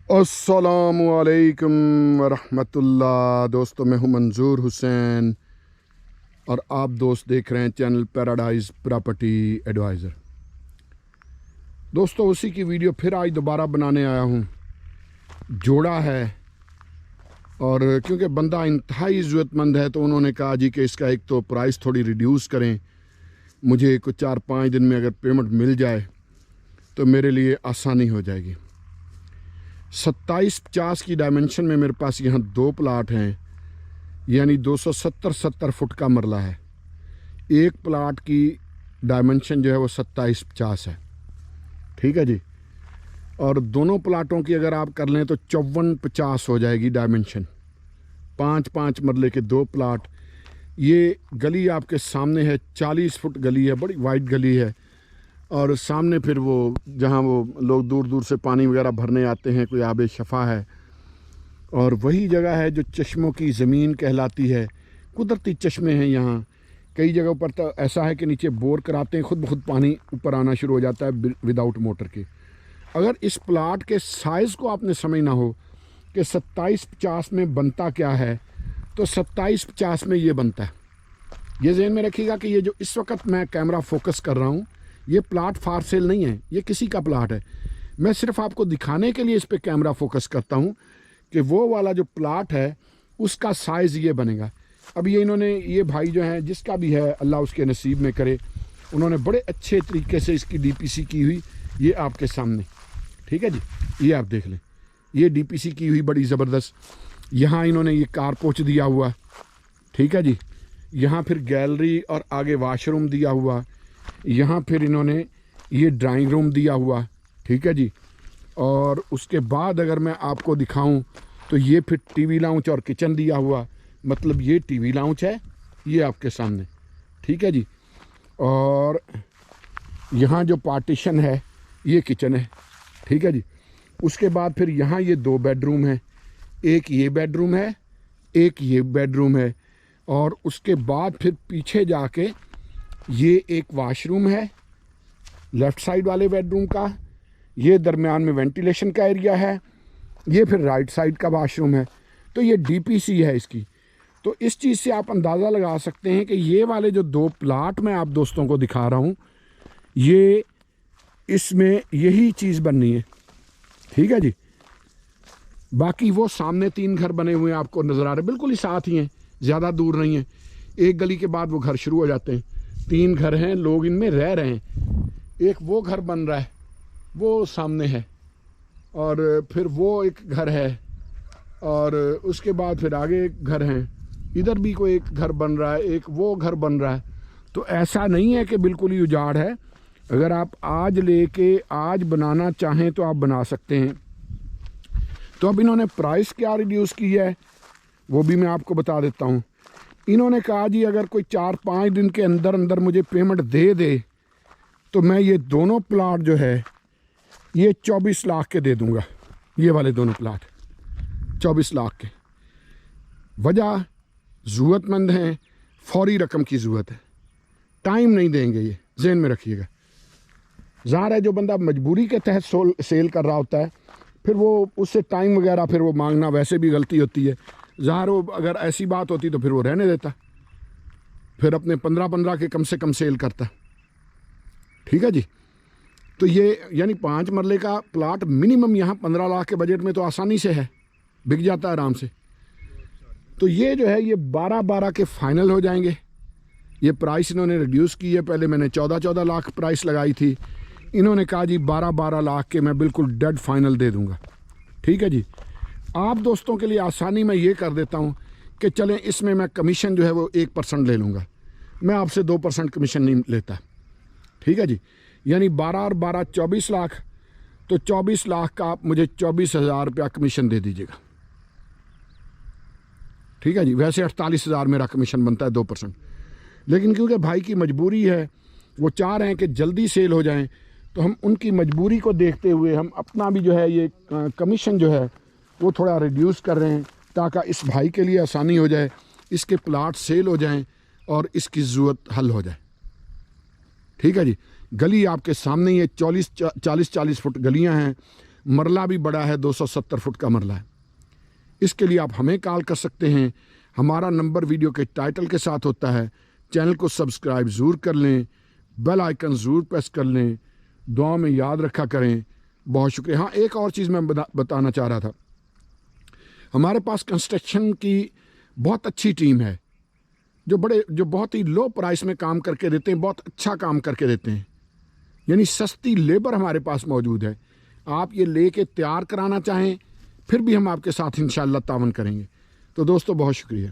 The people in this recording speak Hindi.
अस्सलामुअलैकुम वरहमतुल्लाह। दोस्तों, मैं हूं मंजूर हुसैन और आप दोस्त देख रहे हैं चैनल पैराडाइज प्रॉपर्टी एडवाइज़र। दोस्तों, उसी की वीडियो फिर आज दोबारा बनाने आया हूं। जोड़ा है और क्योंकि बंदा इंतहाई ज़रूरतमंद है तो उन्होंने कहा जी कि इसका एक तो प्राइस थोड़ी रिड्यूस करें, मुझे कुछ 4-5 दिन में अगर पेमेंट मिल जाए तो मेरे लिए आसानी हो जाएगी। 27-50 की डायमेंशन में मेरे पास यहाँ 2 प्लाट हैं, यानी 270 फुट का मरला है। एक प्लाट की डायमेंशन जो है वो 27-50 है, ठीक है जी। और दोनों प्लाटों की अगर आप कर लें तो 54-50 हो जाएगी डायमेंशन। 5-5 मरले के 2 प्लाट। ये गली आपके सामने है, 40 फुट गली है, बड़ी वाइड गली है। और सामने फिर वो जहाँ वो लोग दूर दूर से पानी वगैरह भरने आते हैं, कोई आब शफ़ा है। और वही जगह है जो चश्मों की ज़मीन कहलाती है। कुदरती चश्मे हैं यहाँ। कई जगहों पर तो ऐसा है कि नीचे बोर कराते हैं, खुद ब खुद पानी ऊपर आना शुरू हो जाता है विदाउट मोटर के। अगर इस प्लाट के साइज़ को आपने समझना हो कि 27-50 में बनता क्या है, तो 27-50 में ये बनता है। ये ज़हन में रखिएगा कि ये जो इस वक्त मैं कैमरा फोकस कर रहा हूँ, ये प्लाट फार सेल नहीं है, ये किसी का प्लाट है। मैं सिर्फ आपको दिखाने के लिए इस पे कैमरा फोकस करता हूँ कि वो वाला जो प्लाट है उसका साइज़ ये बनेगा। अब ये इन्होंने, ये भाई जो हैं, जिसका भी है अल्लाह उसके नसीब में करे, उन्होंने बड़े अच्छे तरीके से इसकी डीपीसी की हुई। ये आपके सामने, ठीक है जी, ये आप देख लें, ये डीपीसी की हुई बड़ी ज़बरदस्त। यहाँ इन्होंने ये कारपोच दिया हुआ, ठीक है जी। यहाँ फिर गैलरी और आगे वाशरूम दिया हुआ। यहाँ फिर इन्होंने ये ड्राइंग रूम दिया हुआ, ठीक है जी। और उसके बाद अगर मैं आपको दिखाऊं तो ये फिर टीवी लाउंज और किचन दिया हुआ। मतलब ये टीवी लाउंज है, ये आपके सामने, ठीक है जी। और यहाँ जो पार्टीशन है ये किचन है, ठीक है जी। उसके बाद फिर यहाँ ये 2 बेडरूम है, एक ये बेडरूम है, एक ये बेडरूम है। और उसके बाद फिर पीछे जाके ये एक वाशरूम है लेफ़्ट साइड वाले बेडरूम का। ये दरमियान में वेंटिलेशन का एरिया है। ये फिर राइट साइड का वाशरूम है। तो ये डीपीसी है इसकी। तो इस चीज़ से आप अंदाज़ा लगा सकते हैं कि ये वाले जो 2 प्लाट मैं आप दोस्तों को दिखा रहा हूँ, ये इसमें यही चीज़ बननी है, ठीक है जी। बाकी वो सामने 3 घर बने हुए हैं, आपको नज़र आ रहे, बिल्कुल ही साथ ही हैं, ज़्यादा दूर नहीं है। एक गली के बाद वो घर शुरू हो जाते हैं। 3 घर हैं, लोग इनमें रह रहे हैं। एक वो घर बन रहा है, वो सामने है, और फिर वो एक घर है, और उसके बाद फिर आगे एक घर है, इधर भी कोई एक घर बन रहा है, एक वो घर बन रहा है। तो ऐसा नहीं है कि बिल्कुल ही उजाड़ है। अगर आप आज लेके आज बनाना चाहें तो आप बना सकते हैं। तो अब इन्होंने प्राइस क्या रिड्यूस की है वो भी मैं आपको बता देता हूँ। इन्होंने कहा जी अगर कोई 4-5 दिन के अंदर अंदर मुझे पेमेंट दे दे तो मैं ये दोनों प्लाट जो है ये 24 लाख के दे दूंगा। ये वाले दोनों प्लाट 24 लाख के। वजह, ज़रूरतमंद हैं, फौरी रकम की ज़रूरत है, टाइम नहीं देंगे, ये ज़हन में रखिएगा। ज़ाहिर है जो बंदा मजबूरी के तहत सेल कर रहा होता है, फिर वो उससे टाइम वगैरह फिर वो मांगना वैसे भी गलती होती है। ज़ाहिर वो अगर ऐसी बात होती तो फिर वो रहने देता, फिर अपने 15-15 के कम से कम सेल करता, ठीक है जी। तो ये यानी 5 मरले का प्लाट मिनिमम यहाँ 15 लाख के बजट में तो आसानी से है, बिक जाता है आराम से। तो ये जो है ये 12-12 के फाइनल हो जाएंगे। ये प्राइस इन्होंने रिड्यूस की है। पहले मैंने 14-14 लाख प्राइस लगाई थी, इन्होंने कहा जी 12-12 लाख के मैं बिल्कुल डेड फाइनल दे दूंगा, ठीक है जी। आप दोस्तों के लिए आसानी मैं ये कर देता हूँ कि चलें इसमें मैं कमीशन जो है वो 1% ले लूँगा। मैं आपसे 2% कमीशन नहीं लेता, ठीक है जी। यानी 12 और 12 24 लाख, तो 24 लाख का आप मुझे 24,000 रुपया कमीशन दे दीजिएगा, ठीक है जी। वैसे 48,000 मेरा कमीशन बनता है 2%, लेकिन क्योंकि भाई की मजबूरी है, वो चाह रहे हैं कि जल्दी सेल हो जाएं, तो हम उनकी मजबूरी को देखते हुए हम अपना भी जो है ये कमीशन जो है वो थोड़ा रिड्यूस कर रहे हैं, ताकि इस भाई के लिए आसानी हो जाए, इसके प्लाट सेल हो जाएं और इसकी ज़रूरत हल हो जाए, ठीक है जी। गली आपके सामने ही है, 40-40 फुट गलियां हैं। मरला भी बड़ा है, 270 फुट का मरला है। इसके लिए आप हमें कॉल कर सकते हैं। हमारा नंबर वीडियो के टाइटल के साथ होता है। चैनल को सब्सक्राइब ज़रूर कर लें, बेल आइकन ज़रूर प्रेस कर लें, दुआ में याद रखा करें। बहुत शुक्रिया। हाँ, एक और चीज़ मैं बताना चाह रहा था। हमारे पास कंस्ट्रक्शन की बहुत अच्छी टीम है जो बहुत ही लो प्राइस में काम करके देते हैं, बहुत अच्छा काम करके देते हैं। यानी सस्ती लेबर हमारे पास मौजूद है। आप ये लेके तैयार कराना चाहें फिर भी हम आपके साथ इंशाअल्लाह तावन करेंगे। तो दोस्तों बहुत शुक्रिया।